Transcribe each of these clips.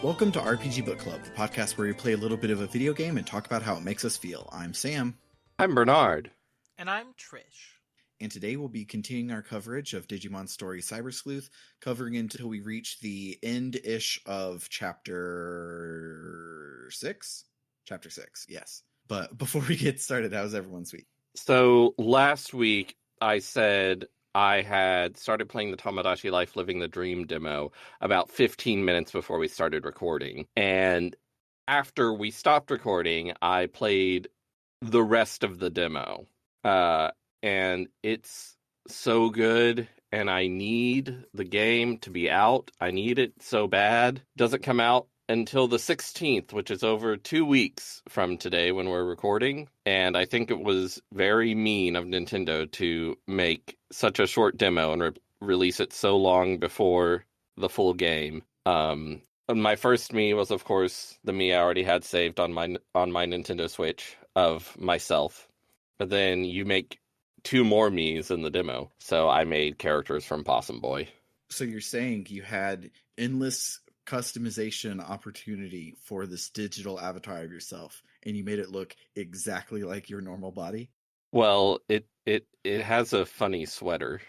Welcome to RPG Book Club, the podcast where we play a little bit of a video game and talk about how it makes us feel. I'm Sam. I'm Bernard. And I'm Trish. And today we'll be continuing our coverage of Digimon Story Cyber Sleuth, covering until we reach the end-ish of Chapter 6? Chapter 6, yes. But before we get started, how's everyone's week? So last week I said I had started playing the Tomodachi Life Living the Dream demo about 15 minutes before we started recording. And after we stopped recording, I played the rest of the demo. And it's so good, and I need the game to be out. I need it so bad. Doesn't come out until the 16th, which is over 2 weeks from today when we're recording. And I think it was very mean of Nintendo to make such a short demo and release it so long before the full game. My first me was, of course, the me I already had saved on my Nintendo Switch of myself. But then you make 2 more me's in the demo. So I made characters from Possum Boy. So you're saying you had endless customization opportunity for this digital avatar of yourself, and you made it look exactly like your normal body? Well, it has a funny sweater.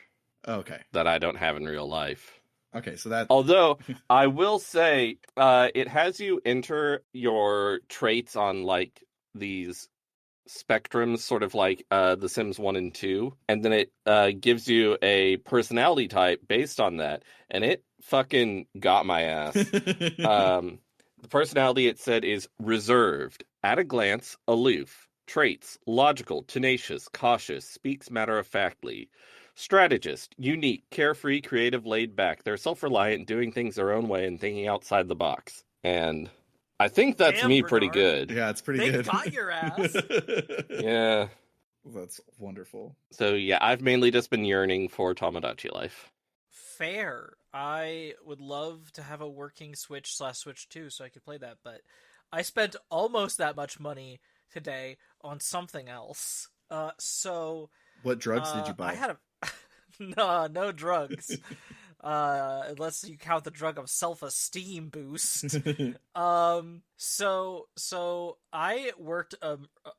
Okay. That I don't have in real life. Okay, so that... Although, I will say, it has you enter your traits on, like, these spectrums, sort of like The Sims 1 and 2, and then it gives you a personality type based on that, and it fucking got my ass. The personality, it said, is reserved, at a glance, aloof, traits, logical, tenacious, cautious, speaks matter-of-factly, strategist, unique, carefree, creative, laid back. They're self-reliant, doing things their own way, and thinking outside the box. And I think that's Damn, me Bernard. pretty good. Yeah, it's pretty good. They got your ass. Yeah. That's wonderful. So yeah, I've mainly just been yearning for Tomodachi Life. Fair. I would love to have a working Switch/Switch 2 so I could play that, but I spent almost that much money today on something else. What drugs did you buy? I had no drugs. Unless you count the drug of self-esteem boost. So I worked,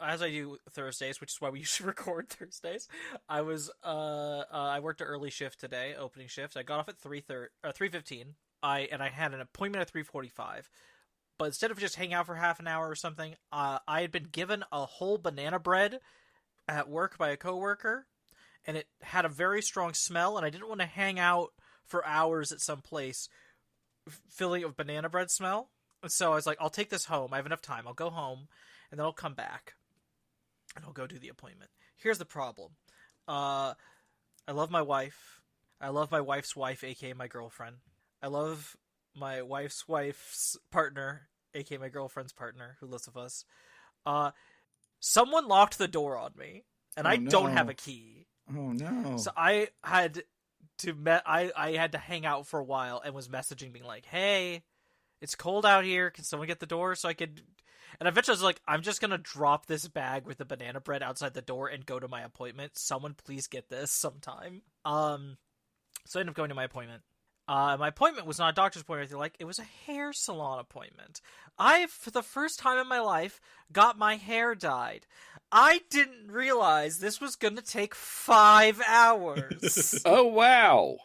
as I do Thursdays, which is why we usually record Thursdays. I worked an early shift today, opening shift. I got off at 3:15. I had an appointment at 3:45. But instead of just hanging out for half an hour or something, I had been given a whole banana bread at work by a coworker, and it had a very strong smell, and I didn't want to hang out for hours at some place filling of banana bread smell. So I was like, I'll take this home. I have enough time. I'll go home, and then I'll come back, and I'll go do the appointment. Here's the problem. I love my wife. I love my wife's wife, a.k.a. my girlfriend. I love my wife's wife's partner, a.k.a. my girlfriend's partner, who lives with us. Someone locked the door on me, and I don't have a key. Oh, no. So I had to hang out for a while and was messaging being like, hey, it's cold out here. Can someone get the door so I could... And eventually I was like, I'm just going to drop this bag with the banana bread outside the door and go to my appointment. Someone please get this sometime. So I ended up going to my appointment. My appointment was not a doctor's appointment. It was a hair salon appointment. I, for the first time in my life, got my hair dyed. I didn't realize this was going to take 5 hours. Oh, wow.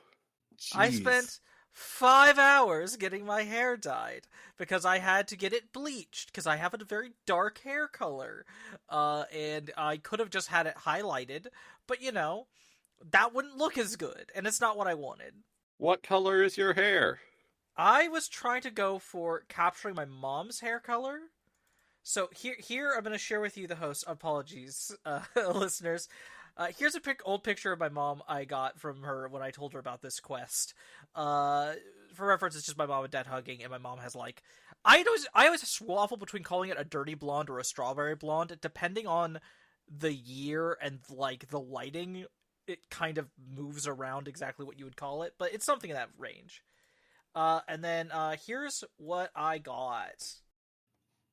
Jeez. I spent 5 hours getting my hair dyed because I had to get it bleached because I have a very dark hair color. And I could have just had it highlighted, but that wouldn't look as good, and it's not what I wanted. What color is your hair? I was trying to go for capturing my mom's hair color. So here I'm going to share with you the host. Apologies, listeners. Here's a old picture of my mom I got from her when I told her about this quest. For reference, it's just my mom and dad hugging, and my mom has I always waffle between calling it a dirty blonde or a strawberry blonde, depending on the year and the lighting. It kind of moves around exactly what you would call it, but it's something in that range. And then here's what I got.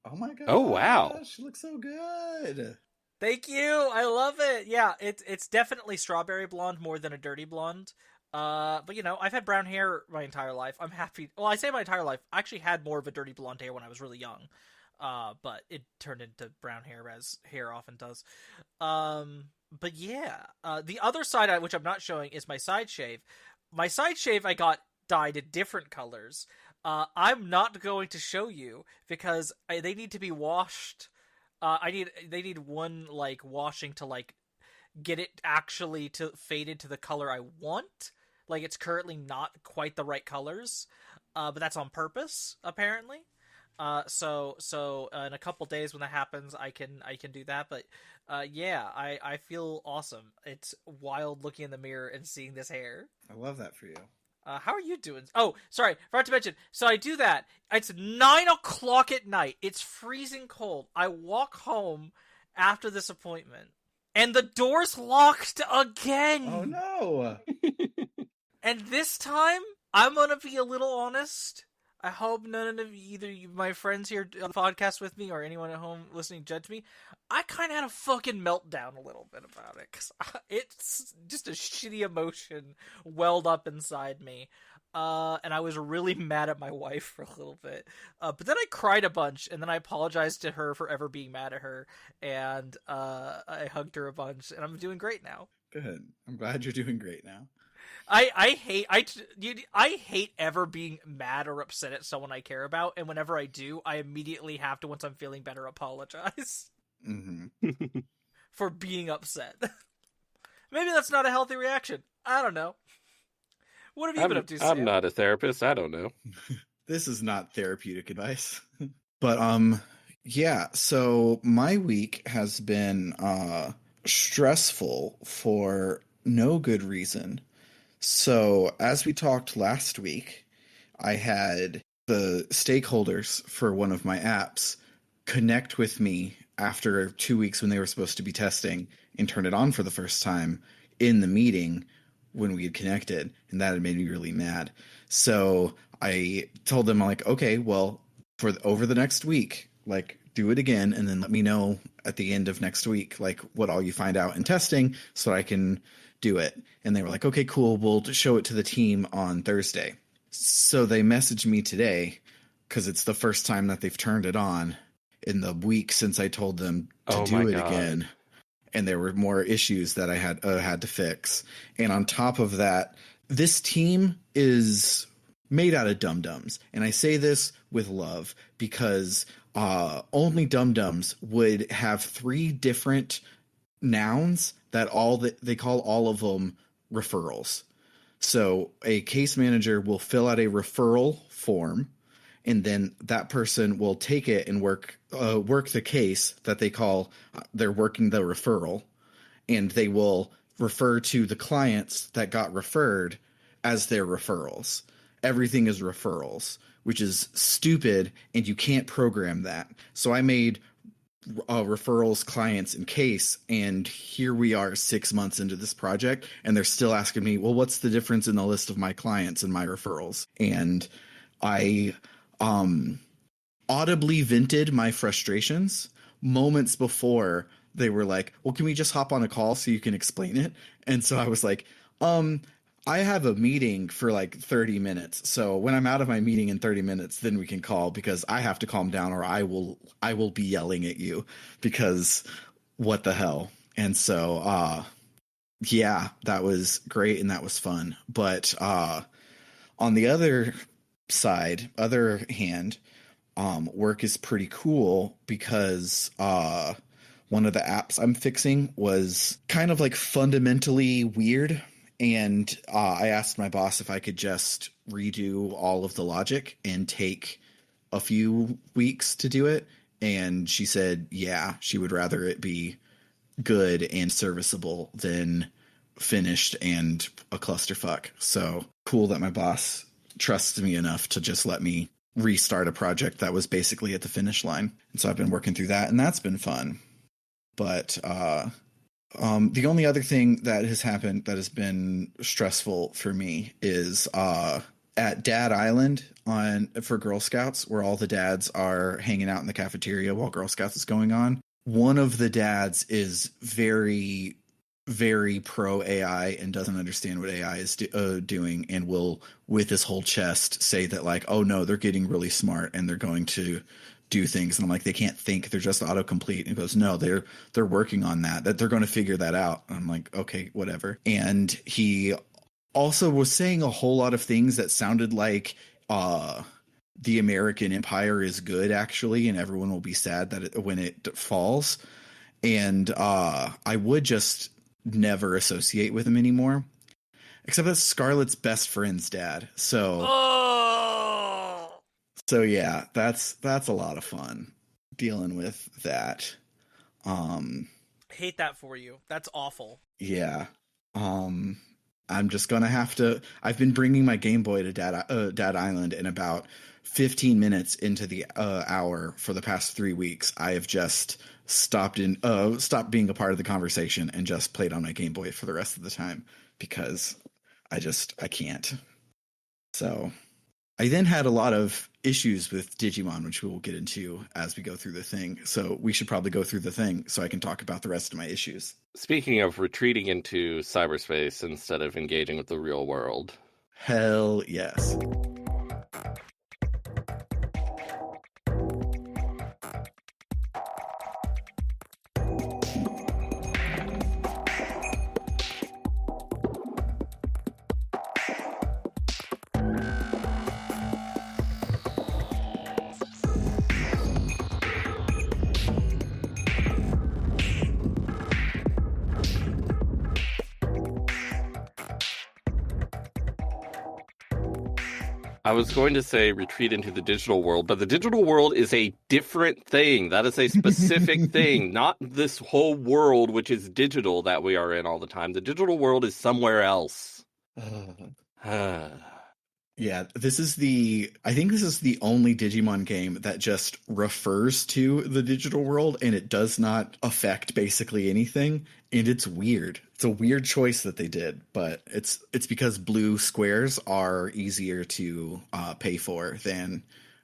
Oh my god! Oh wow! She looks so good. Thank you. I love it. Yeah, it's definitely strawberry blonde more than a dirty blonde. But I've had brown hair my entire life. I'm happy. Well, I say my entire life. I actually had more of a dirty blonde hair when I was really young. But it turned into brown hair, as hair often does. But yeah. The other side, which I'm not showing, is my side shave. My side shave I got dyed in different colors. I'm not going to show you because they need to be washed. They need one like washing to like get it actually to faded to the color I want. Like it's currently not quite the right colors, but that's on purpose apparently. So in a couple days when that happens, I can do that. But yeah, I feel awesome. It's wild looking in the mirror and seeing this hair. I love that for you. How are you doing? Oh, sorry, forgot to mention. So I do that. It's 9 o'clock at night. It's freezing cold. I walk home after this appointment, and the door's locked again. Oh no! And this time, I'm gonna be a little honest. I hope none of either my friends here on the podcast with me or anyone at home listening judge me. I kind of had a fucking meltdown a little bit about it because it's just a shitty emotion welled up inside me. And I was really mad at my wife for a little bit. But then I cried a bunch, and then I apologized to her for ever being mad at her, and I hugged her a bunch, and I'm doing great now. Good. I'm glad you're doing great now. I hate ever being mad or upset at someone I care about, and whenever I do, I immediately have to, once I'm feeling better, apologize for being upset. Maybe that's not a healthy reaction. I don't know. What have you been up to, Sam? I'm not a therapist. I don't know. This is not therapeutic advice. But yeah, so my week has been stressful for no good reason. So, as we talked last week, I had the stakeholders for one of my apps connect with me after 2 weeks when they were supposed to be testing and turn it on for the first time in the meeting when we had connected, and that had made me really mad. So I told them, like, okay, well, over the next week, like, do it again, and then let me know at the end of next week, like, what all you find out in testing so I can do it. And they were like, okay, cool, we'll show it to the team on Thursday. So they messaged me today because it's the first time that they've turned it on in the week since I told them to do it again. And there were more issues that I had to fix. And on top of that, this team is made out of dum-dums. And I say this with love because only dum-dums would have 3 different nouns that they call all of them referrals. So a case manager will fill out a referral form, and then that person will take it and work the case that they're working the referral, and they will refer to the clients that got referred as their referrals. Everything is referrals, which is stupid, and you can't program that. So I made referrals, clients, and case, and here we are 6 months into this project, and they're still asking me, well, what's the difference in the list of my clients and my referrals? And I audibly vented my frustrations moments before they were like, well, can we just hop on a call so you can explain it? And so I was like, I have a meeting for like 30 minutes. So when I'm out of my meeting in 30 minutes, then we can call, because I have to calm down or I will be yelling at you, because what the hell? And so, yeah, that was great. And that was fun. But, on the other hand, work is pretty cool because, one of the apps I'm fixing was kind of like fundamentally weird. And I asked my boss if I could just redo all of the logic and take a few weeks to do it. And she said, yeah, she would rather it be good and serviceable than finished and a clusterfuck. So cool that my boss trusts me enough to just let me restart a project that was basically at the finish line. And so I've been working through that, and that's been fun. But the only other thing that has happened that has been stressful for me is at Dad Island for Girl Scouts, where all the dads are hanging out in the cafeteria while Girl Scouts is going on. One of the dads is very very pro AI and doesn't understand what AI is doing, and will, with his whole chest, say that like, oh no, they're getting really smart and they're going to do things. And I'm like, they can't think, they're just autocomplete. And he goes, no, they're working on that they're going to figure that out. And I'm like, okay, whatever. And he also was saying a whole lot of things that sounded like the American empire is good actually, and everyone will be sad that when it falls. And I would just never associate with him anymore, except that's Scarlett's best friend's dad. So yeah, that's a lot of fun dealing with that. Hate that for you. That's awful. Yeah. I'm just gonna have to. I've been bringing my Game Boy to Dad Island, and about 15 minutes into the hour for the past 3 weeks, I have just stopped being a part of the conversation and just played on my Game Boy for the rest of the time because I can't. So I then had a lot of issues with Digimon, which we will get into as we go through the thing. So we should probably go through the thing so I can talk about the rest of my issues. Speaking of retreating into cyberspace instead of engaging with the real world. Hell yes. I was going to say retreat into the digital world, but the digital world is a different thing. That is a specific thing, not this whole world, which is digital that we are in all the time. The digital world is somewhere else. Yeah, I think this is the only Digimon game that just refers to the digital world and it does not affect basically anything. And it's weird. It's a weird choice that they did, but it's because blue squares are easier to pay for than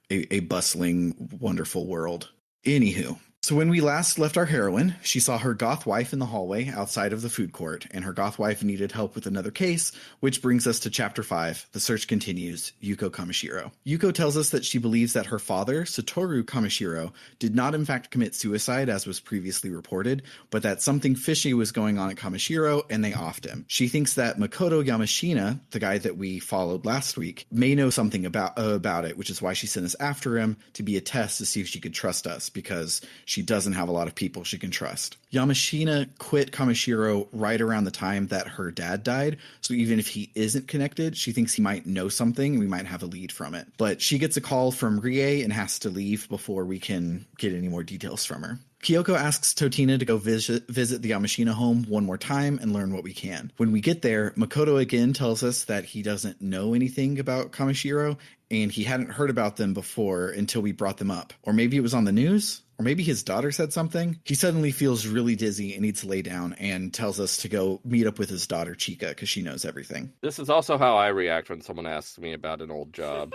a bustling, wonderful world. Anywho. So when we last left our heroine, she saw her goth wife in the hallway outside of the food court, and her goth wife needed help with another case, which brings us to Chapter 5. The search continues. Yuko Kamishiro. Yuko tells us that she believes that her father, Satoru Kamishiro, did not in fact commit suicide as was previously reported, but that something fishy was going on at Kamishiro, and they offed him. She thinks that Makoto Yamashina, the guy that we followed last week, may know something about it, which is why she sent us after him to be a test to see if she could trust us, because she doesn't have a lot of people she can trust. Yamashina quit Kamishiro right around the time that her dad died, so even if he isn't connected, she thinks he might know something and we might have a lead from it. But she gets a call from Rie and has to leave before we can get any more details from her. Kyoko asks Totina to go visit the Yamashina home one more time and learn what we can. When we get there, Makoto again tells us that he doesn't know anything about Kamishiro and he hadn't heard about them before until we brought them up. Or maybe it was on the news? Or maybe his daughter said something. He suddenly feels really dizzy and needs to lay down and tells us to go meet up with his daughter, Chika, because she knows everything. This is also how I react when someone asks me about an old job.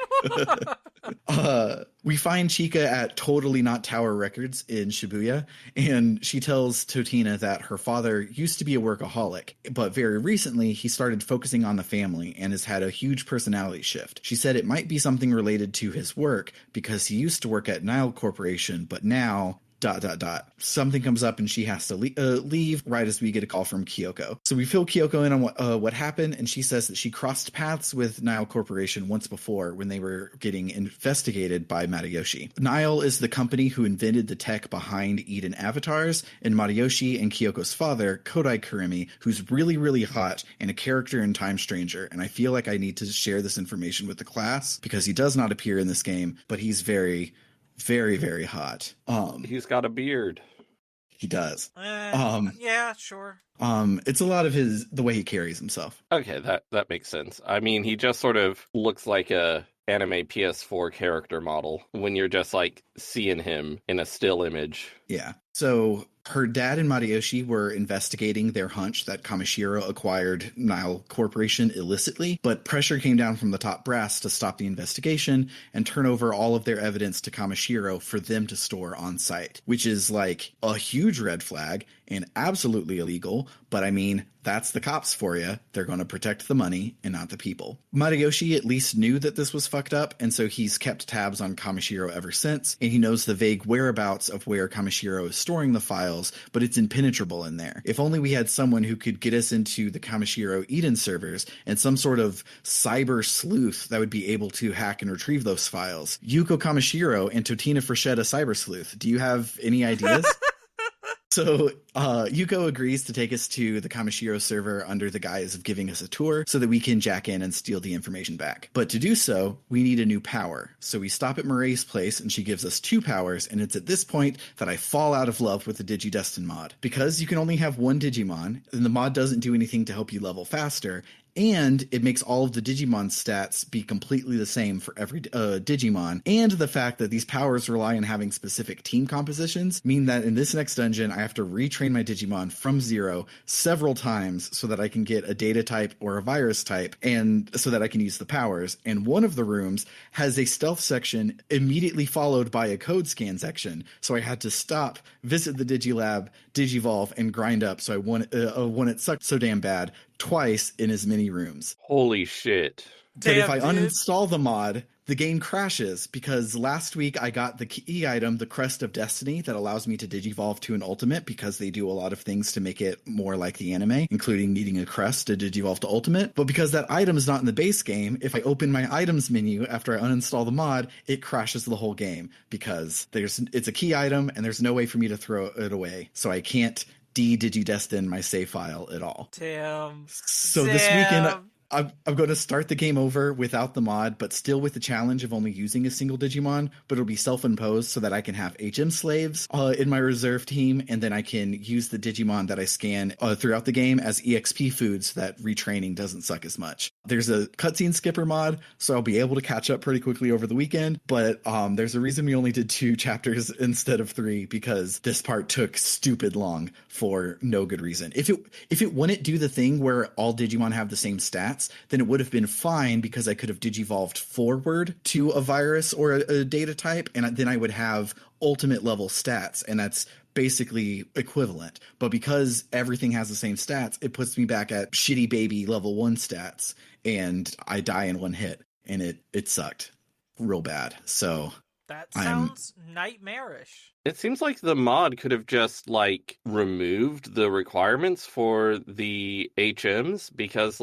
We find Chika at Totally Not Tower Records in Shibuya, and she tells Totina that her father used to be a workaholic, but very recently he started focusing on the family and has had a huge personality shift. She said it might be something related to his work because he used to work at Nile Corporation, but now ... Something comes up and she has to leave right as we get a call from Kyoko. So we fill Kyoko in on what happened, and she says that she crossed paths with Nile Corporation once before when they were getting investigated by Matayoshi. Nile is the company who invented the tech behind Eden avatars, and Matayoshi and Kyoko's father, Kodai Kurimi, who's really, really hot and a character in Time Stranger, and I feel like I need to share this information with the class because he does not appear in this game, but he's very, very, very hot. He's got a beard. He does. Yeah, sure. It's a lot of the way he carries himself. Okay, that makes sense. I mean, he just sort of looks like a anime PS4 character model when you're just like seeing him in a still image. Yeah. So her dad and Matayoshi were investigating their hunch that Kamishiro acquired Nile Corporation illicitly, but pressure came down from the top brass to stop the investigation and turn over all of their evidence to Kamishiro for them to store on site, which is like a huge red flag. and absolutely illegal, but I mean, that's the cops for you. They're going to protect the money and not the people. Matayoshi at least knew that this was fucked up, and so he's kept tabs on Kamishiro ever since, and he knows the vague whereabouts of where Kamishiro is storing the files, but it's impenetrable in there. If only we had someone who could get us into the Kamishiro Eden servers and some sort of cyber sleuth that would be able to hack and retrieve those files. Yuko Kamishiro and Totina Freshetta Cyber Sleuth. Do you have any ideas? So Yuko agrees to take us to the Kamishiro server under the guise of giving us a tour so that we can jack in and steal the information back. But to do so, we need a new power. So we stop at Moray's place and she gives us 2 powers, and it's at this point that I fall out of love with the DigiDestin mod. Because you can only have one Digimon, and the mod doesn't do anything to help you level faster, and it makes all of the Digimon stats be completely the same for every Digimon. And the fact that these powers rely on having specific team compositions mean that in this next dungeon, I have to retrain my Digimon from 0 several times so that I can get a data type or a virus type, and so that I can use the powers. And one of the rooms has a stealth section immediately followed by a code scan section. So I had to stop, visit the Digilab, Digivolve, and grind up. So I won it sucked so damn bad twice in as many rooms. Holy shit. But if I uninstall the mod, the game crashes, because last week I got the key item, the Crest of Destiny, that allows me to digivolve to an ultimate, because they do a lot of things to make it more like the anime, including needing a crest to digivolve to ultimate. But because that item is not in the base game, if I open my items menu after I uninstall the mod, it crashes the whole game, because it's a key item and there's no way for me to throw it away. So I can't digidestin my save file at all. Damn. So this weekend I'm going to start the game over without the mod, but still with the challenge of only using a single Digimon, but it'll be self-imposed so that I can have HM slaves in my reserve team, and then I can use the Digimon that I scan throughout the game as EXP food so that retraining doesn't suck as much. There's a cutscene skipper mod, so I'll be able to catch up pretty quickly over the weekend, but there's a reason we only did 2 chapters instead of 3, because this part took stupid long for no good reason. If it wouldn't do the thing where all Digimon have the same stats, then it would have been fine, because I could have digivolved forward to a virus or a data type, and then I would have ultimate level stats, and that's basically equivalent. But because everything has the same stats, it puts me back at shitty baby level 1 stats, and I die in 1 hit, and it sucked real bad. So that sounds nightmarish. It seems like the mod could have just removed the requirements for the HMs, because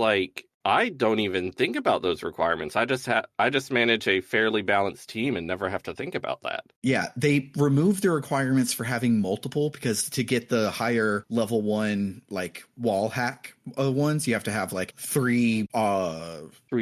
I don't even think about those requirements. I just manage a fairly balanced team and never have to think about that. Yeah, they removed the requirements for having multiple, because to get the higher level 1 wall hack ones, you have to have 3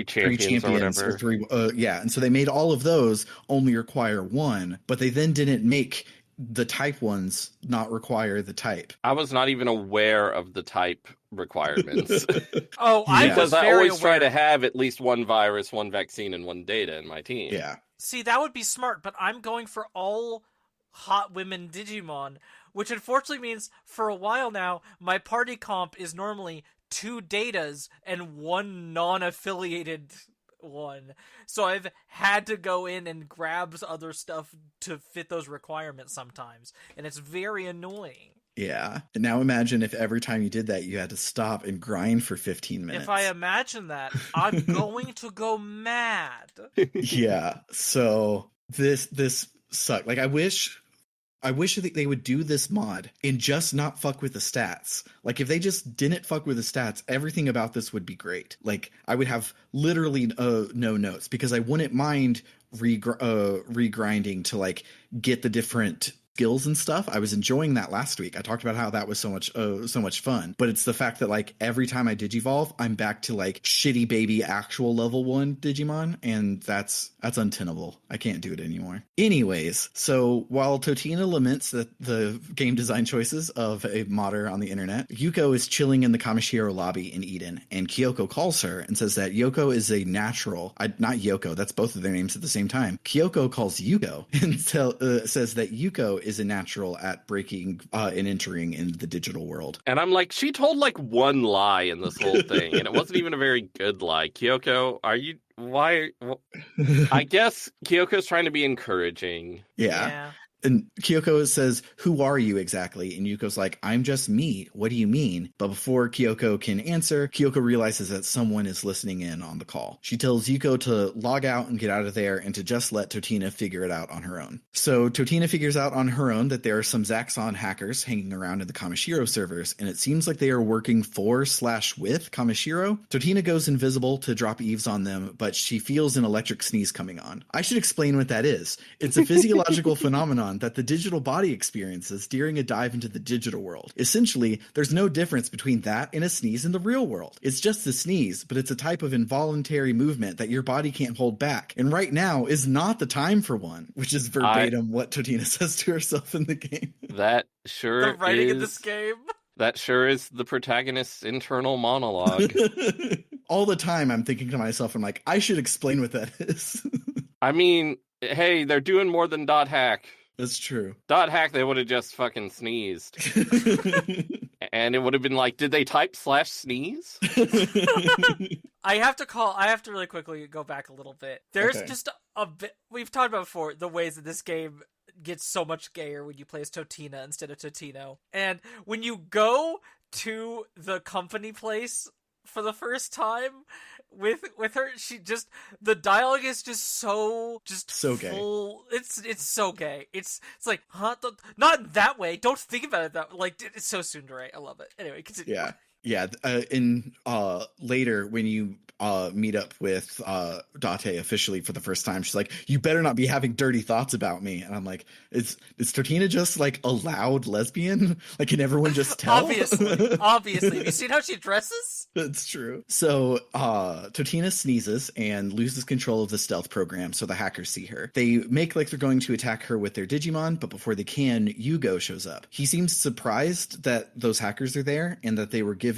champions or whatever. Or 3 and so they made all of those only require 1, but they then didn't make the type ones not require the type. I was not even aware of the type requirements. Because I always try to have at least 1 virus, 1 vaccine, and 1 data in my team. Yeah. See, that would be smart, but I'm going for all hot women Digimon, which unfortunately means for a while now, my party comp is normally 2 datas and 1 non-affiliated one. So I've had to go in and grab other stuff to fit those requirements sometimes, and it's very annoying. Yeah. And now imagine if every time you did that, you had to stop and grind for 15 minutes. If I imagine that, I'm going to go mad. Yeah. So this sucked. I wish that they would do this mod and just not fuck with the stats. If they just didn't fuck with the stats, everything about this would be great. I would have literally no notes, because I wouldn't mind regrinding to get the different skills and stuff. I was enjoying that last week. I talked about how that was so much fun, but it's the fact that every time I digivolve, I'm back to shitty baby actual level 1 Digimon, and that's untenable. I can't do it anymore. Anyways, so while Totina laments the game design choices of a modder on the internet, Yuko is chilling in the Kamishiro lobby in Eden, and Kyoko calls her and says that Yoko is a natural. Not Yoko, that's both of their names at the same time. Kyoko calls Yuko and says that Yuko is a natural at breaking and entering into the digital world. And I'm she told 1 lie in this whole thing, and it wasn't even a very good lie. Kyoko, why? I guess Kyoko's trying to be encouraging. Yeah. And Kyoko says, "Who are you exactly?" And Yuko's like, "I'm just me. What do you mean?" But before Kyoko can answer, Kyoko realizes that someone is listening in on the call. She tells Yuko to log out and get out of there and to just let Totina figure it out on her own. So Totina figures out on her own that there are some Zaxxon hackers hanging around in the Kamishiro servers, and it seems like they are working for/with Kamishiro. Totina goes invisible to drop eaves on them, but she feels an electric sneeze coming on. I should explain what that is. It's a physiological phenomenon that the digital body experiences during a dive into the digital world. Essentially, there's no difference between that and a sneeze in the real world. It's just a sneeze, but it's a type of involuntary movement that your body can't hold back. And right now is not the time for one, which is verbatim what Totina says to herself in the game. That sure The writing is... in this game. That sure is the protagonist's internal monologue. All the time I'm thinking to myself, I'm like, I should explain what that is. I mean, hey, they're doing more than dot hack. That's true. Dot hack, they would have just fucking sneezed. And it would have been like, did they type /sneeze? I have to really quickly go back a little bit. There's just a bit, we've talked about before, the ways that this game gets so much gayer when you play as Totina instead of Totino. And when you go to the company place for the first time with her, she just, the dialogue is just so full, gay. It's so gay. It's like, huh? Not that way. Don't think about it that way. Like, it's so tsundere. I love it. Anyway, continue. Yeah. Yeah, later when you meet up with Date officially for the first time, she's like, "You better not be having dirty thoughts about me." And I'm like, "Is Totina just like a loud lesbian? Like, can everyone just tell?" Obviously. Have you seen how she dresses? That's true. So Totina sneezes and loses control of the stealth program, so the hackers see her. They make like they're going to attack her with their Digimon, but before they can, Yugo shows up. He seems surprised that those hackers are there and that they were given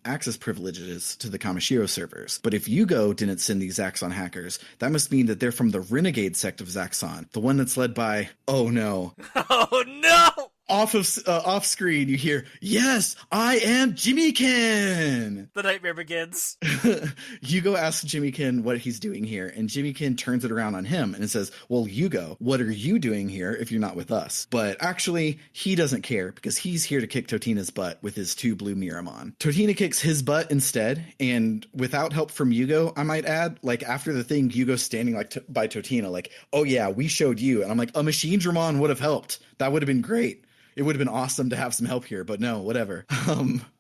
access privileges to the Kamishiro servers. But if Yugo didn't send these Zaxxon hackers, that must mean that they're from the Renegade sect of Zaxxon, the one that's led by, oh no. Oh no! Off screen, you hear, "Yes, I am Jimmykin!" The nightmare begins. Yugo asks Jimmykin what he's doing here, and Jimmykin turns it around on him and says, "Well, Yugo, what are you doing here if you're not with us?" But actually, he doesn't care because he's here to kick Totina's butt with his 2 blue Miramon. Totina kicks his butt instead, and without help from Yugo, I might add, like after the thing, Yugo's standing like by Totina, like, "Oh yeah, we showed you." And I'm like, a machine Dramon would have helped. That would have been great. It would have been awesome to have some help here, but no, whatever.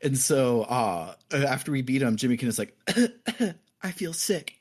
And so after we beat him, Jimmykin is like, "I feel sick,"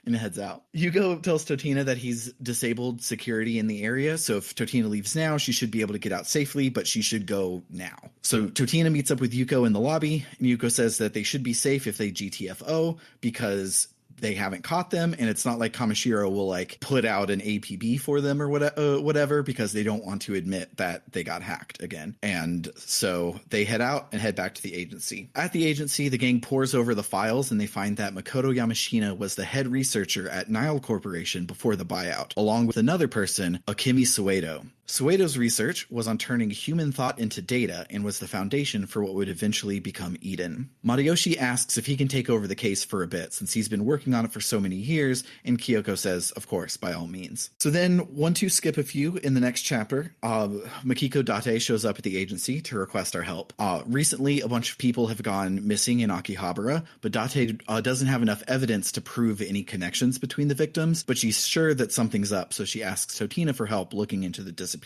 and heads out. Yugo tells Totina that he's disabled security in the area, so if Totina leaves now, she should be able to get out safely, but she should go now. So Totina meets up with Yuko in the lobby, and Yuko says that they should be safe if they GTFO, because they haven't caught them, and it's not like Kamishiro will like put out an APB for them or whatever, because they don't want to admit that they got hacked again. And so they head out and head back to the agency. At the agency, the gang pores over the files, and they find that Makoto Yamashina was the head researcher at Nile Corporation before the buyout, along with another person, Akemi Soedo. Soedo's research was on turning human thought into data and was the foundation for what would eventually become Eden. Matayoshi asks if he can take over the case for a bit since he's been working on it for so many years, and Kyoko says, of course, by all means. So then, 1-2 skip a few in the next chapter, Makiko Date shows up at the agency to request our help. Recently, a bunch of people have gone missing in Akihabara, but Date doesn't have enough evidence to prove any connections between the victims, but she's sure that something's up, so she asks Totina for help looking into the disappearances.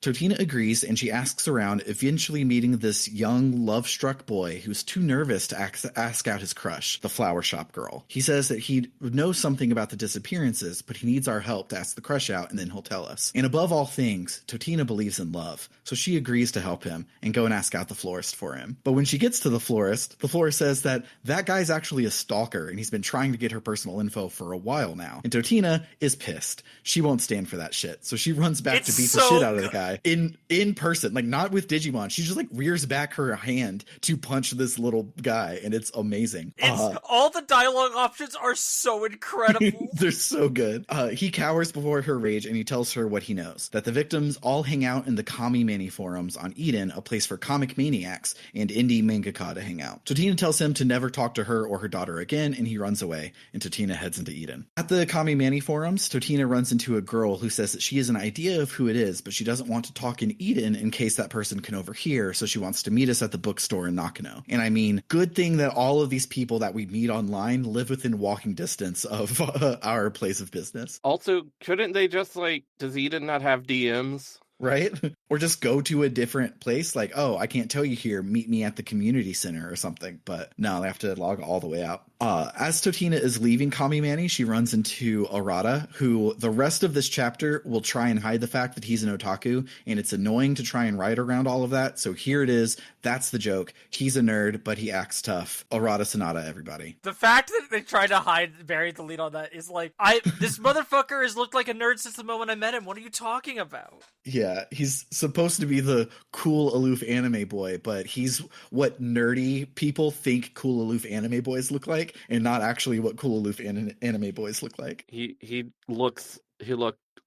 Totina agrees, and she asks around, eventually meeting this young, love-struck boy who's too nervous to ask out his crush, the flower shop girl. He says that he knows something about the disappearances, but he needs our help to ask the crush out, and then he'll tell us. And above all things, Totina believes in love, so she agrees to help him and go and ask out the florist for him. But when she gets to the florist says that guy's actually a stalker, and he's been trying to get her personal info for a while now. And Totina is pissed. She won't stand for that shit, so she runs back to beat the shit out of the guy in person, like not with Digimon. She just like rears back her hand to punch this little guy, and it's amazing. All the dialogue options are so incredible. They're so good. He cowers before her rage and he tells her what he knows, that the victims all hang out in the Kami Mani forums on Eden, a place for comic maniacs and indie mangaka to hang out. Totina tells him to never talk to her or her daughter again, and he runs away, and Totina heads into Eden. At the Kami Mani forums, Totina runs into a girl who says that she has an idea of who it is, but she doesn't want to talk in Eden in case that person can overhear, so she wants to meet us at the bookstore in Nakano. And I mean, good thing that all of these people that we meet online live within walking distance of our place of business. Also, couldn't they just, like, does Eden not have DMs? Right? Or just go to a different place, like, oh, I can't tell you here, meet me at the community center or something. But no, they have to log all the way out. As Totina is leaving Kami Mani, she runs into Arata, who the rest of this chapter will try and hide the fact that he's an otaku, and it's annoying to try and write around all of that. So here it is. That's the joke. He's a nerd, but he acts tough. Arata Sonata, everybody. The fact that they tried to bury the lead on that is like, this motherfucker has looked like a nerd since the moment I met him. What are you talking about? Yeah, he's supposed to be the cool, aloof anime boy, but he's what nerdy people think cool, aloof anime boys look like, and not actually what cool, aloof anime boys look like. He looked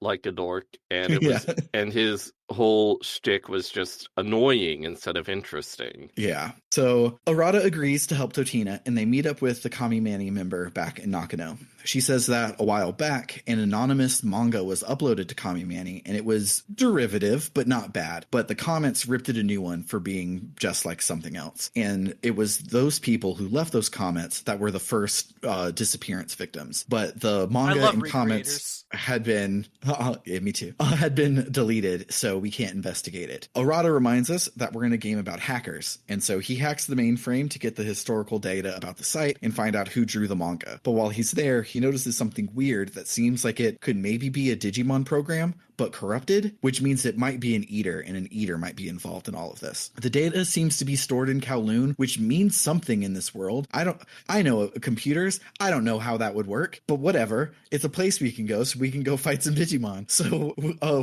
like a dork, and it was, and his whole shtick was just annoying instead of interesting. Yeah. So Arata agrees to help Totina, and they meet up with the Kami Mani member back in Nakano. She says that a while back, an anonymous manga was uploaded to Kami Mani, and it was derivative, but not bad. But the comments ripped it a new one for being just like something else. And it was those people who left those comments that were the first disappearance victims. But the manga and comments had been, me too, had been deleted, so we can't investigate it. Arata reminds us that we're in a game about hackers, and so he hacks the mainframe to get the historical data about the site and find out who drew the manga. But while he's there, he notices something weird that seems like it could maybe be a Digimon program, but corrupted, which means it might be an eater, and an eater might be involved in all of this. The data seems to be stored in Kowloon, which means something in this world. I know computers. I don't know how that would work, but whatever. It's a place we can go, so we can go fight some Digimon. So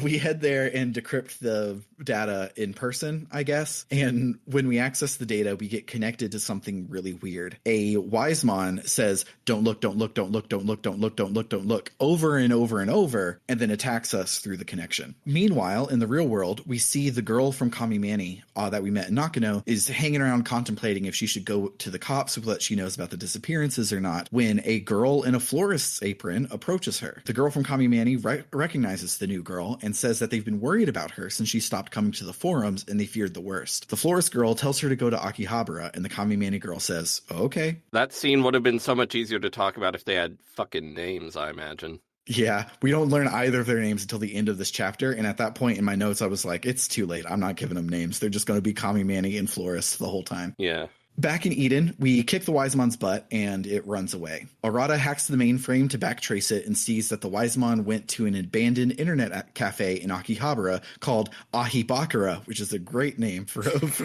we head there and decrypt the data in person, I guess. And when we access the data, we get connected to something really weird. A Wisemon says, "Don't look, don't look, don't look, don't look, don't look, don't look, don't look," over and over and over, and then attacks us through the connection. Meanwhile, in the real world, we see the girl from Kami Mani that we met in Nakano is hanging around contemplating if she should go to the cops so that she knows about the disappearances or not, when a girl in a florist's apron approaches her. The girl from Kami Mani recognizes the new girl and says that they've been worried about her since she stopped coming to the forums and they feared the worst. The florist girl tells her to go to Akihabara, and the Kami Mani girl says, "Oh, okay." That scene would have been so much easier to talk about if they had fucking names, I imagine. Yeah, we don't learn either of their names until the end of this chapter, and at that point in my notes, I was like, it's too late. I'm not giving them names. They're just going to be Kami Mani and Florist the whole time. Yeah. Back in Eden, we kick the Wisemon's butt, and it runs away. Arata hacks the mainframe to backtrace it and sees that the Wisemon went to an abandoned internet cafe in Akihabara called Ahibakara, which is a great name for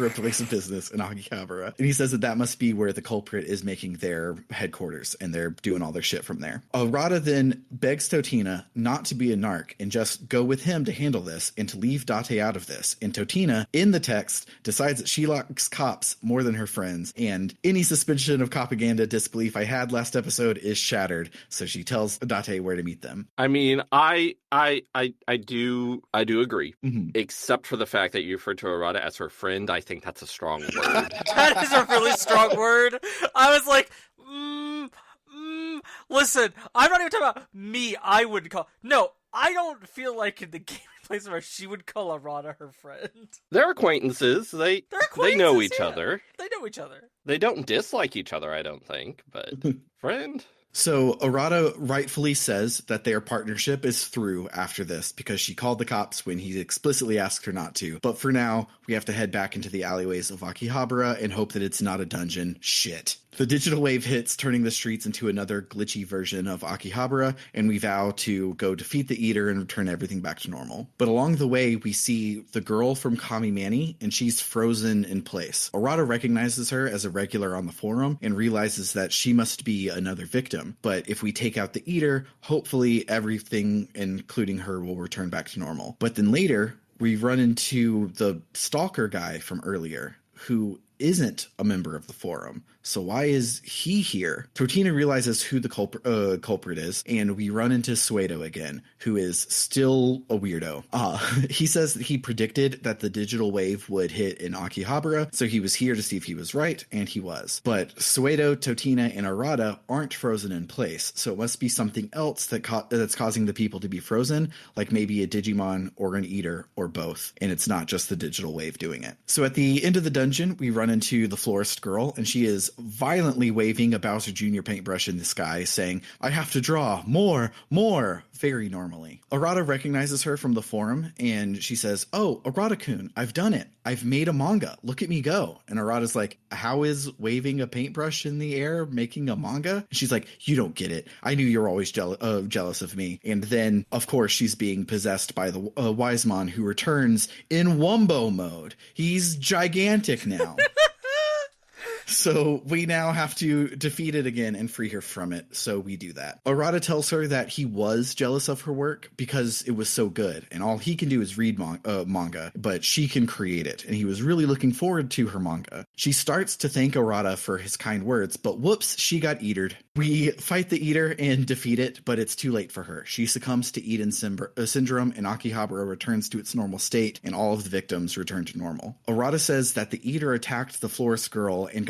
a place of business in Akihabara. And he says that must be where the culprit is making their headquarters, and they're doing all their shit from there. Arata then begs Totina not to be a narc and just go with him to handle this and to leave Date out of this. And Totina, in the text, decides that she likes cops more than her friends, and any suspicion of propaganda disbelief I had last episode is shattered, so she tells Date where to meet them. I mean, I do agree, except for the fact that you referred to Arata as her friend. I think that's a strong word. That is a really strong word. I was like, listen, I'm not even talking about me. I wouldn't call. No, I don't feel like in the game place where she would call Arata her friend. They're acquaintances. They know each other. They know each other. They don't dislike each other, I don't think, but friend. So Arata rightfully says that their partnership is through after this because she called the cops when he explicitly asked her not to. But for now, we have to head back into the alleyways of Akihabara and hope that it's not a dungeon. Shit. The digital wave hits, turning the streets into another glitchy version of Akihabara, and we vow to go defeat the Eater and return everything back to normal. But along the way, we see the girl from Kami Mani, and she's frozen in place. Arata recognizes her as a regular on the forum and realizes that she must be another victim. But if we take out the Eater, hopefully everything, including her, will return back to normal. But then later, we run into the stalker guy from earlier, who isn't a member of the forum. So why is he here? Totina realizes who the culprit is, and we run into Suedo again, who is still a weirdo. He says that he predicted that the digital wave would hit in Akihabara, so he was here to see if he was right, and he was. But Suedo, Totina, and Arata aren't frozen in place, so it must be something else that's causing the people to be frozen, like maybe a Digimon or an Eater or both, and it's not just the digital wave doing it. So at the end of the dungeon, we run into the florist girl, and she is violently waving a Bowser Jr. paintbrush in the sky, saying, "I have to draw more, very normally. Arata recognizes her from the forum, and she says, "Oh, Arata-kun, I've done it. I've made a manga. Look at me go." And Arata's like, "How is waving a paintbrush in the air making a manga?" And she's like, "You don't get it. I knew you were always jealous of me." And then, of course, she's being possessed by the Wisemon, who returns in Wumbo mode. He's gigantic now. So we now have to defeat it again and free her from it. So we do that. Arata tells her that he was jealous of her work because it was so good, and all he can do is read manga, but she can create it, and he was really looking forward to her manga. She starts to thank Arata for his kind words, but whoops, she got eatered. We fight the Eater and defeat it, but it's too late for her. She succumbs to Eden syndrome, and Akihabara returns to its normal state, and all of the victims return to normal. Arata says that the Eater attacked the florist girl and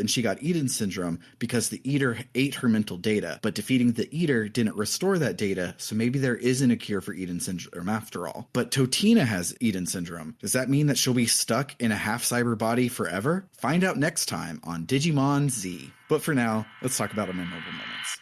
she got Eden syndrome because the Eater ate her mental data, but defeating the Eater didn't restore that data, so maybe there isn't a cure for Eden syndrome after all. But Totina has Eden syndrome. Does that mean that she'll be stuck in a half-cyber body forever? Find out next time on Digimon Z. But for now, let's talk about our memorable moments.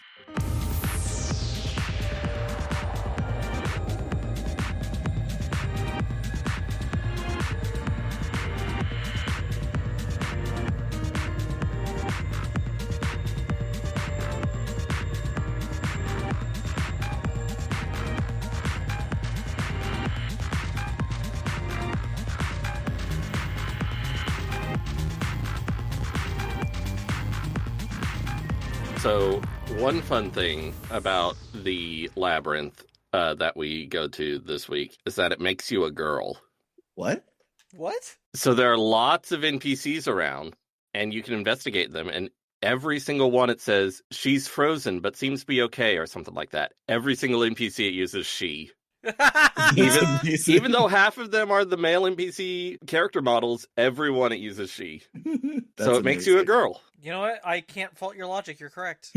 So one fun thing about the labyrinth that we go to this week is that it makes you a girl. What? What? So there are lots of NPCs around, and you can investigate them, and every single one it says, "She's frozen, but seems to be okay," or something like that. Every single NPC it uses she. Even though half of them are the male NPC character models, everyone it uses she. So it makes you a girl. You know what? I can't fault your logic. You're correct.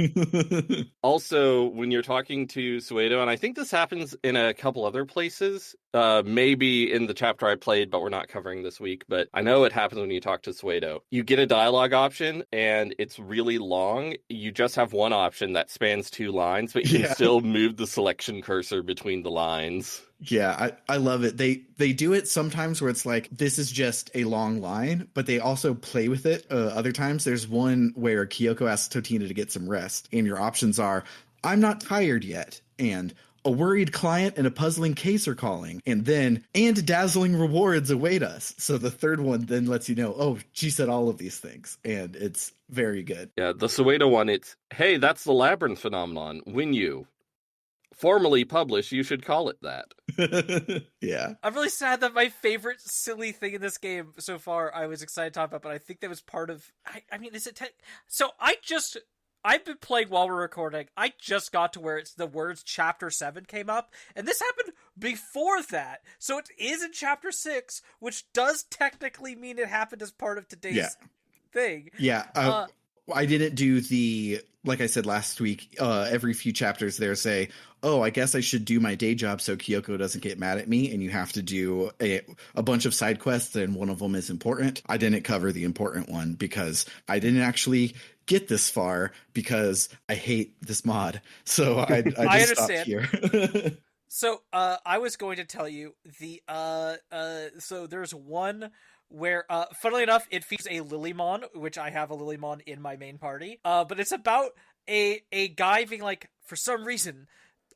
Also, when you're talking to Suedo, and I think this happens in a couple other places, maybe in the chapter I played, but we're not covering this week, but I know it happens when you talk to Suedo. You get a dialogue option, and it's really long. You just have one option that spans 2 lines, but you can still move the selection cursor between the lines. Yeah, I love it. They do it sometimes where it's like, this is just a long line, but they also play with it. Other times there's one where Kyoko asks Totina to get some rest, and your options are, "I'm not tired yet," and "A worried client and a puzzling case are calling," and dazzling rewards await us. So the third one then lets you know, oh, she said all of these things, and it's very good. Yeah, the Suedo one, it's, "Hey, that's the labyrinth phenomenon. When you formally publish, you should call it that." Yeah. I'm really sad that my favorite silly thing in this game so far I was excited to talk about, but I think that was part of... I mean, is it... So I've been playing while we're recording. I just got to where it's the words Chapter 7 came up, and this happened before that. So it is in Chapter 6, which does technically mean it happened as part of today's thing. Yeah. I didn't do the, like I said last week, every few chapters there say, oh, I guess I should do my day job so Kyoko doesn't get mad at me, and you have to do a bunch of side quests, and one of them is important. I didn't cover the important one because I didn't actually get this far because I hate this mod. So I just stopped here. So I was going to tell you so there's one where, funnily enough, it features a Lilymon, which I have a Lilymon in my main party. But it's about a guy being like, for some reason,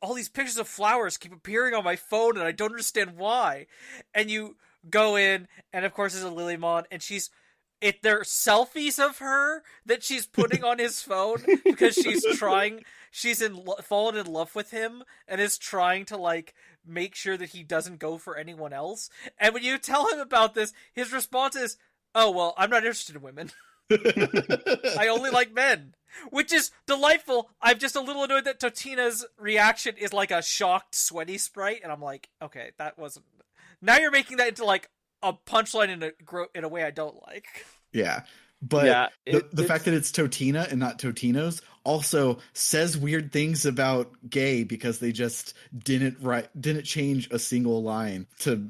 all these pictures of flowers keep appearing on my phone, and I don't understand why. And you go in, and of course, there's a Lilymon, and they're selfies of her that she's putting on his phone because she's fallen in love with him and is trying to, like, make sure that he doesn't go for anyone else. And when you tell him about this, his response is, Oh, well, I'm not interested in women. I only like men. Which is delightful. I'm just a little annoyed that Totina's reaction is like a shocked, sweaty sprite, and I'm like, okay, that wasn't... Now you're making that into, like, a punchline in a way I don't like. Yeah. But Yeah, the fact that it's Totina and not Totinos also says weird things about gay because they just didn't change a single line to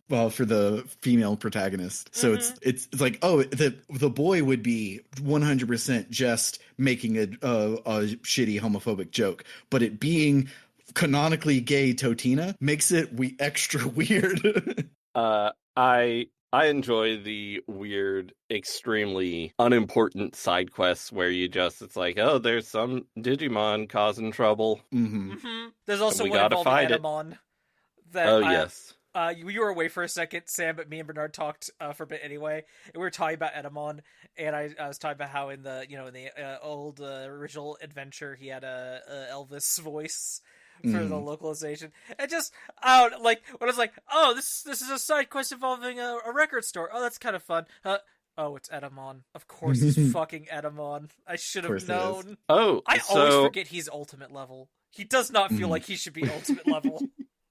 for the female protagonist. So it's like, oh, the boy would be 100% just making a shitty homophobic joke, but it being canonically gay Totina makes it extra weird. I enjoy the weird, extremely unimportant side quests where it's like, oh, there's some Digimon causing trouble. There's also we one gotta involving fight it. Edamon. That Oh, yes. You were away for a second, Sam, but me and Bernard talked for a bit anyway, and we were talking about Edamon, and I was talking about how in the old original adventure he had a Elvis voice for the localization. And just when I was like, oh, this is a side quest involving a record store. Oh, that's kind of fun. Oh, it's Edamon. Of course, it's fucking Edamon. I should have known. Oh, I always forget he's ultimate level. He does not feel like he should be ultimate level.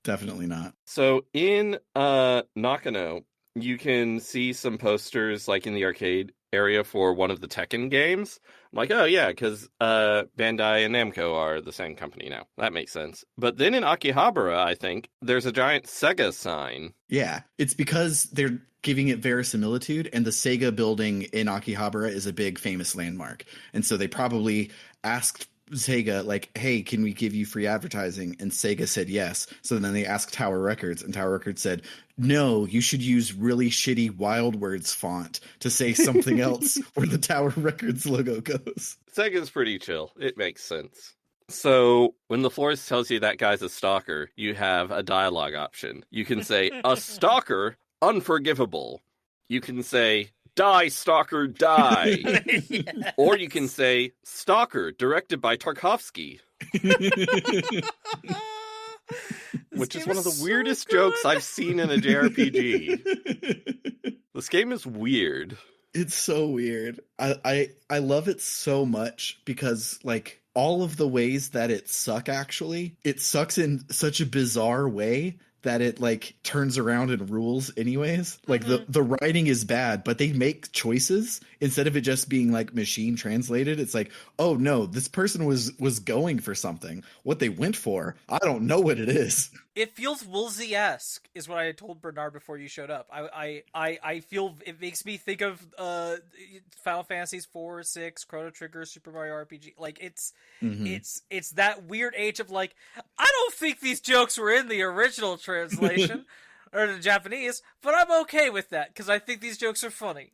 Definitely not. So in Nakano, you can see some posters like in the arcade area for one of the Tekken games. I'm like, oh yeah, because Bandai and Namco are the same company now. That makes sense. But then in Akihabara, I think, there's a giant Sega sign. Yeah, it's because they're giving it verisimilitude, and the Sega building in Akihabara is a big famous landmark. And so they probably asked Sega, like, hey, can we give you free advertising? And Sega said yes. So then they asked Tower Records, and Tower Records said, no, you should use really shitty Wild Words font to say something else where the Tower Records logo goes. Sega's pretty chill. It makes sense. So when the florist tells you that guy's a stalker, you have a dialogue option. You can say, a stalker? Unforgivable. You can say, die, stalker, die. Yes. Or you can say, Stalker, directed by Tarkovsky. Which is one of the weirdest jokes I've seen in a JRPG. This game is weird. It's so weird. I love it so much because, like, all of the ways that it sucks in such a bizarre way that it, like, turns around and rules anyways. Like, the writing is bad, but they make choices instead of it just being, like, machine translated. It's like, oh no, this person was going for something. What they went for, I don't know what it is. It feels Woolsey-esque, is what I had told Bernard before you showed up. I feel it makes me think of Final Fantasies 4, 6, Chrono Trigger, Super Mario RPG. Like, it's that weird age of, like, I don't think these jokes were in the original translation or the Japanese, but I'm okay with that because I think these jokes are funny.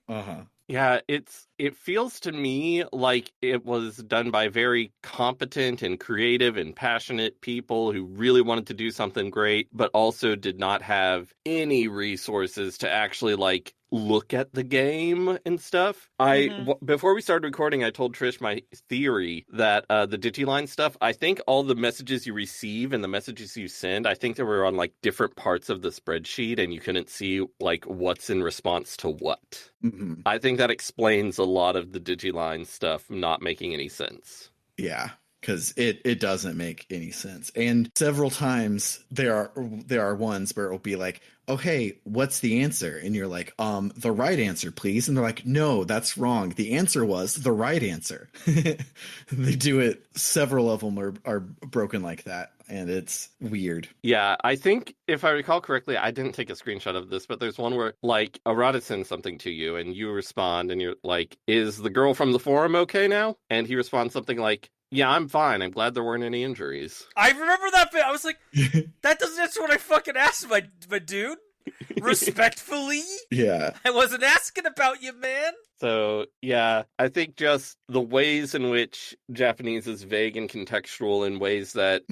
Yeah, it feels to me like it was done by very competent and creative and passionate people who really wanted to do something great, but also did not have any resources to actually, like, look at the game and stuff. Before we started recording, I told Trish my theory that the Digiline stuff, I think all the messages you receive and the messages you send, I think they were on, like, different parts of the spreadsheet and you couldn't see, like, what's in response to what. I think that explains a lot of the Digiline stuff not making any sense. Yeah, because it doesn't make any sense. And several times there are ones where it'll be like, oh, hey, what's the answer? And you're like, the right answer, please. And they're like, no, that's wrong. The answer was the right answer. They do it. Several of them are broken like that. And it's weird. Yeah, I think if I recall correctly, I didn't take a screenshot of this, but there's one where, like, Arata sends something to you and you respond and you're like, is the girl from the forum okay now? And he responds something like, yeah, I'm fine. I'm glad there weren't any injuries. I remember that bit. I was like, that doesn't answer what I fucking asked, my dude. Respectfully? Yeah. I wasn't asking about you, man. So, yeah, I think just the ways in which Japanese is vague and contextual in ways that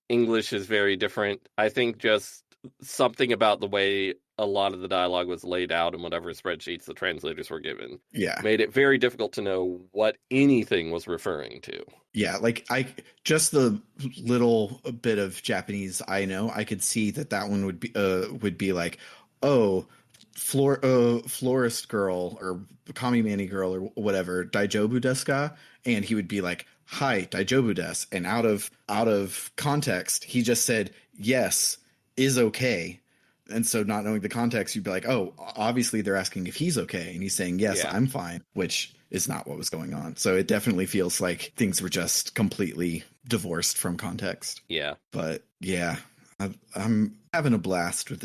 English is very different. I think just something about the way a lot of the dialogue was laid out in whatever spreadsheets the translators were given made it very difficult to know what anything was referring to. Yeah, like just the little bit of Japanese I know, I could see that one would be like, oh, florist girl or kami mani girl or whatever, Daijobu desu ka? And he would be like, hi, Daijobu desu. And out of context, he just said, yes, is okay. And so not knowing the context, you'd be like, oh, obviously they're asking if he's okay. And he's saying, yes, Yeah. I'm fine, which is not what was going on. So it definitely feels like things were just completely divorced from context. Yeah. But yeah, I'm having a blast with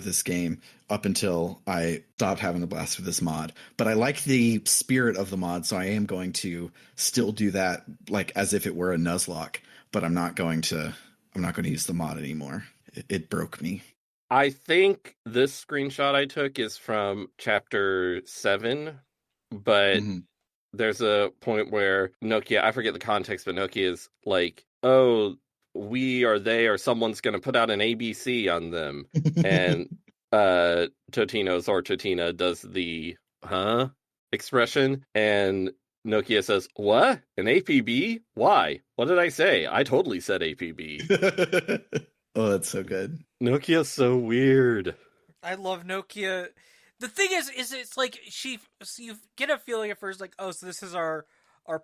this game up until I stopped having a blast with this mod. But I like the spirit of the mod, so I am going to still do that like as if it were a Nuzlocke. But I'm not going to use the mod anymore. It broke me. I think this screenshot I took is from chapter 7, but there's a point where Nokia, I forget the context, but Nokia is like, oh, we or they or someone's going to put out an ABC on them. And Totino's or Totina does the huh expression. And Nokia says, what? An APB? Why? What did I say? I totally said APB. Oh, that's so good. Nokia's so weird. I love Nokia. The thing is it's like you get a feeling at first like, oh, so this is our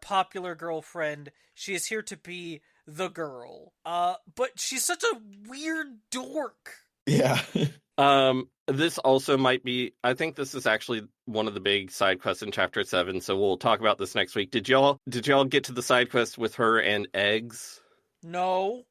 popular girlfriend. She is here to be the girl. But she's such a weird dork. Yeah. This also might be, I think this is actually one of the big side quests in chapter 7, so we'll talk about this next week. Did y'all get to the side quest with her and eggs? No.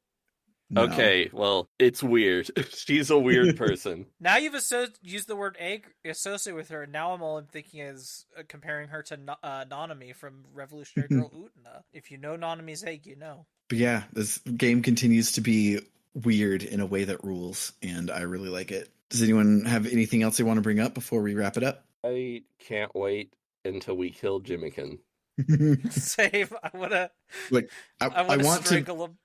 No. Okay, well, it's weird. She's a weird person. Now you've used the word egg associated with her, and now I'm thinking as comparing her to Nanami from Revolutionary Girl Utena. If you know Nanami's egg, you know. But yeah, this game continues to be weird in a way that rules, and I really like it. Does anyone have anything else they want to bring up before we wrap it up? I can't wait until we kill Jimmikin. Save. I wanna. Like, I want strangle him.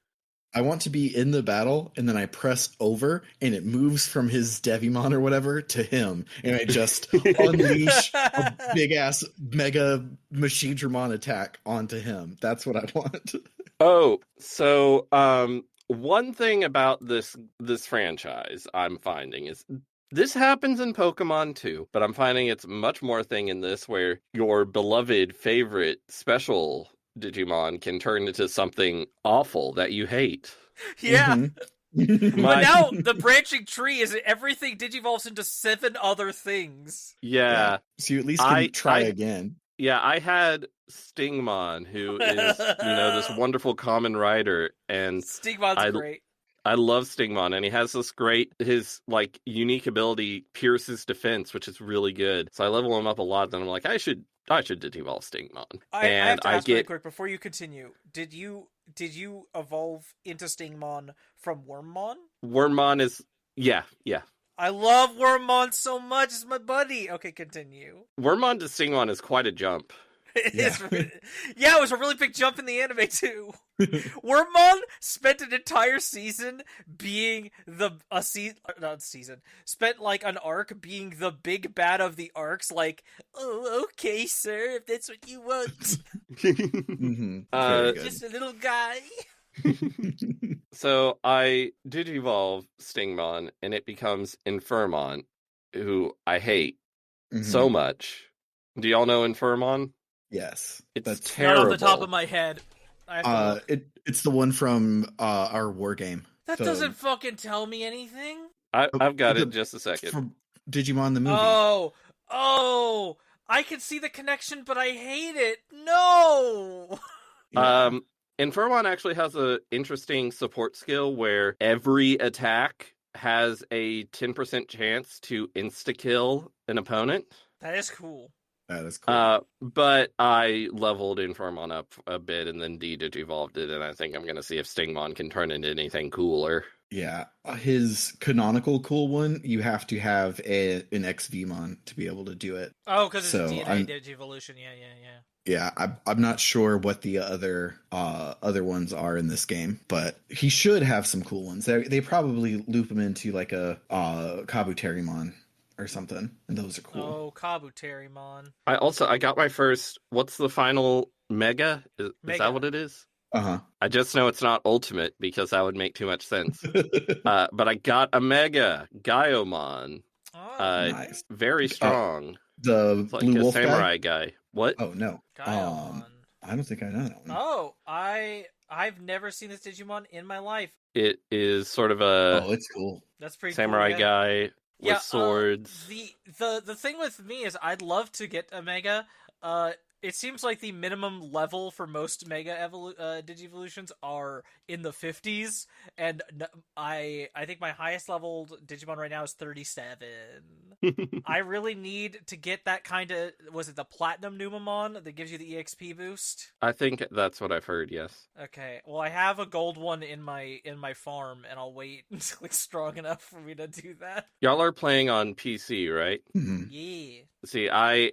I want to be in the battle, and then I press over, and it moves from his Devimon or whatever to him, and I just unleash a big-ass Mega Machine-Dramon attack onto him. That's what I want. Oh, so one thing about this franchise I'm finding is this happens in Pokemon too, but I'm finding it's much more a thing in this where your beloved favorite special Digimon can turn into something awful that you hate. Yeah. Mm-hmm. But now the branching tree is everything digivolves into 7 other things. Yeah. So you at least can try again. Yeah, I had Stingmon, who is, this wonderful common rider, and Stingmon's great. I love Stingmon, and he has this his unique ability, Pierce's Defense, which is really good. So I level him up a lot, then I'm like, I should Digivolve Stingmon. I have to ask really quick before you continue. Did you evolve into Stingmon from Wormmon? Wormmon is yeah. I love Wormmon so much. It's my buddy. Okay, continue. Wormmon to Stingmon is quite a jump. It was a really big jump in the anime too. Wormmon spent an entire season being spent like an arc being the big bad of the arcs. Like, oh, okay, sir, if that's what you want. Just a little guy. So I did evolve Stingmon, and it becomes Infirmon, who I hate so much. Do y'all know Infirmon? Yes. That's terrible. Not off the top of my head. It's the one from our war game. That doesn't fucking tell me anything. I've got it in just a second. From Digimon the movie. Oh, I can see the connection, but I hate it. No. Infirmon actually has an interesting support skill where every attack has a 10% chance to insta-kill an opponent. That is cool. That is cool. But I leveled Infirmon up a bit and then de-evolved it, and I think I'm going to see if Stingmon can turn into anything cooler. Yeah, his canonical cool one, you have to have an XVmon to be able to do it. Oh, because it's a DNA Digivolution. Yeah. Yeah, I'm not sure what the other ones are in this game, but he should have some cool ones. They probably loop him into like a Kabuterimon or something, and those are cool. Oh, Kabuterimon. I got my first. What's the final Mega? Is that what it is? I just know it's not Ultimate because that would make too much sense. But I got a Mega Gaiomon. Oh, Nice. Very strong. The It's like blue a wolf samurai guy? guy. What? Oh no. Gaiamon. I don't think I know that one. Oh, I've never seen this Digimon in my life. It is sort of a Oh, it's cool. That's pretty samurai cool. Yeah. guy with Yeah, swords. the thing with me is I'd love to get a Mega. It seems like the minimum level for most Mega Digivolutions are in the 50s, and I think my highest leveled Digimon right now is 37. I really need to get that kind of, was it the Platinum Numamon that gives you the EXP boost? I think that's what I've heard, yes. Okay, well I have a gold one in my farm, and I'll wait until it's strong enough for me to do that. Y'all are playing on PC, right? Mhm. Yeah. See, I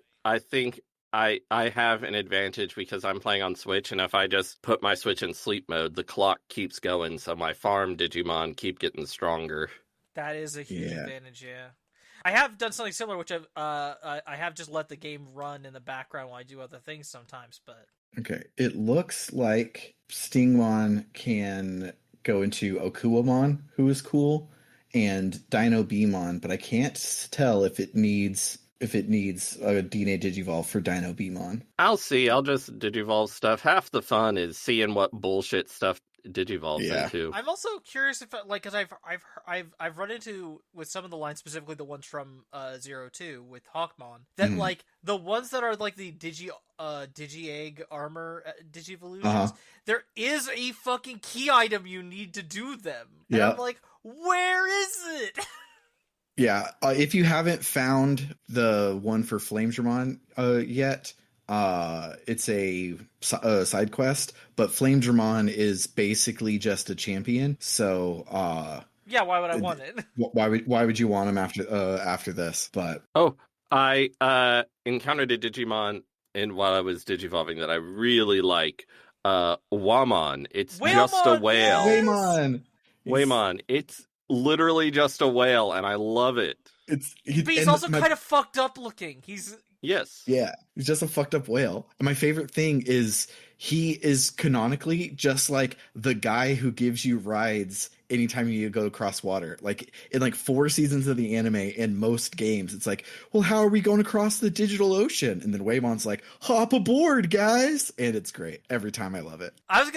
think I have an advantage because I'm playing on Switch, and if I just put my Switch in sleep mode, the clock keeps going, so my farm Digimon keep getting stronger. That is a huge Yeah. advantage, yeah. I have done something similar, which I have just let the game run in the background while I do other things sometimes, but... Okay. It looks like Stingmon can go into Okuwamon, who is cool, and Dino Beamon, but I can't tell if it needs a DNA Digivolve for Dino Beamon. I'll see. I'll just Digivolve stuff. Half the fun is seeing what bullshit stuff Digivolves Yeah. into. I'm also curious if, like, because I've run into with some of the lines, specifically the ones from 02 with Hawkmon, that like the ones that are like the Digi-Egg armor Digivolutions, there is a fucking key item you need to do them. And Yeah. I'm like, where is it? Yeah, if you haven't found the one for Flamedramon yet, it's a side quest, but Flamedramon is basically just a champion. So, Yeah, why would I want it? why would you want him after this? But Oh, I encountered a Digimon while I was Digivolving that I really like. Wamon. It's just a Whalemon, whale. yes! Waymon, Waymon. It's literally just a whale, and I love it. But he's also kind of fucked up looking. Yes. Yeah, he's just a fucked up whale. And my favorite thing is he is canonically just like the guy who gives you rides anytime you go across water. Like in like 4 seasons of the anime and most games, it's like, well, how are we going across the digital ocean? And then Waymon's like, hop aboard, guys. And it's great. Every time I love it. I was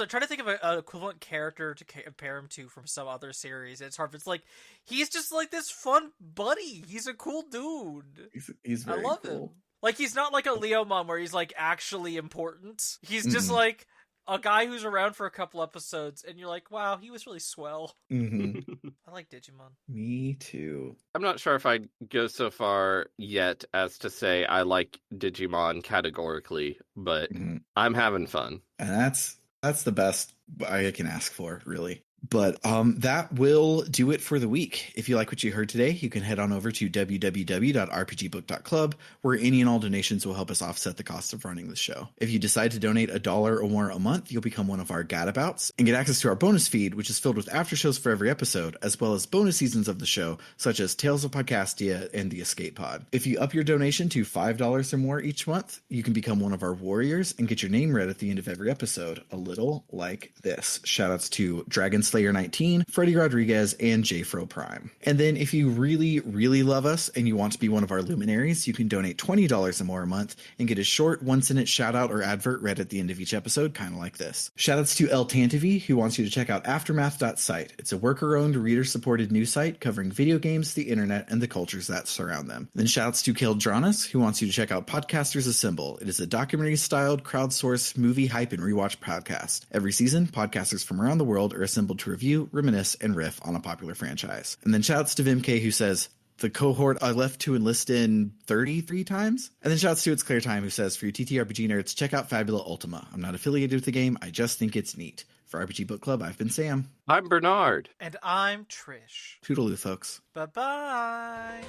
trying to think of an equivalent character to compare him to from some other series. It's hard. It's like, he's just like this fun buddy. He's a cool dude. He's very I love cool. him. Like, he's not like a Leomon where he's like actually important. He's just Mhm. like a guy who's around for a couple episodes, and you're like, wow, he was really swell. Mhm. I like Digimon. Me too. I'm not sure if I'd go so far yet as to say I like Digimon categorically, but Mhm. I'm having fun. And that's the best I can ask for, really. But that will do it for the week. If you like what you heard today, you can head on over to www.rpgbook.club, where any and all donations will help us offset the cost of running the show. If you decide to donate $1 or more a month, you'll become one of our gadabouts and get access to our bonus feed, which is filled with after shows for every episode, as well as bonus seasons of the show, such as Tales of Podcastia and the Escape Pod. If you up your donation to $5 or more each month, you can become one of our warriors and get your name read at the end of every episode, a little like this. Shoutouts to Dragon Slayer 19, Freddie Rodriguez, and JFro Prime. And then if you really, really love us and you want to be one of our luminaries, you can donate $20 or more a month and get a short 1-sentence shout out or advert read at the end of each episode, kind of like this. Shoutouts to El Tantivy, who wants you to check out Aftermath.site. It's a worker-owned, reader-supported news site covering video games, the internet, and the cultures that surround them. Then shoutouts to Kildranas, who wants you to check out Podcasters Assemble. It is a documentary-styled, crowdsourced movie hype and rewatch podcast. Every season, podcasters from around the world are assembled to review, reminisce, and riff on a popular franchise. And then shoutouts to Vimk, who says, the cohort I left to enlist in 33 times. And then shouts to It's Clear Time, who says, for you TTRPG nerds, check out Fabula Ultima. I'm not affiliated with the game, I just think it's neat. For RPG Book Club, I've been Sam. I'm Bernard. And I'm Trish. Toodaloo, folks. Bye-bye.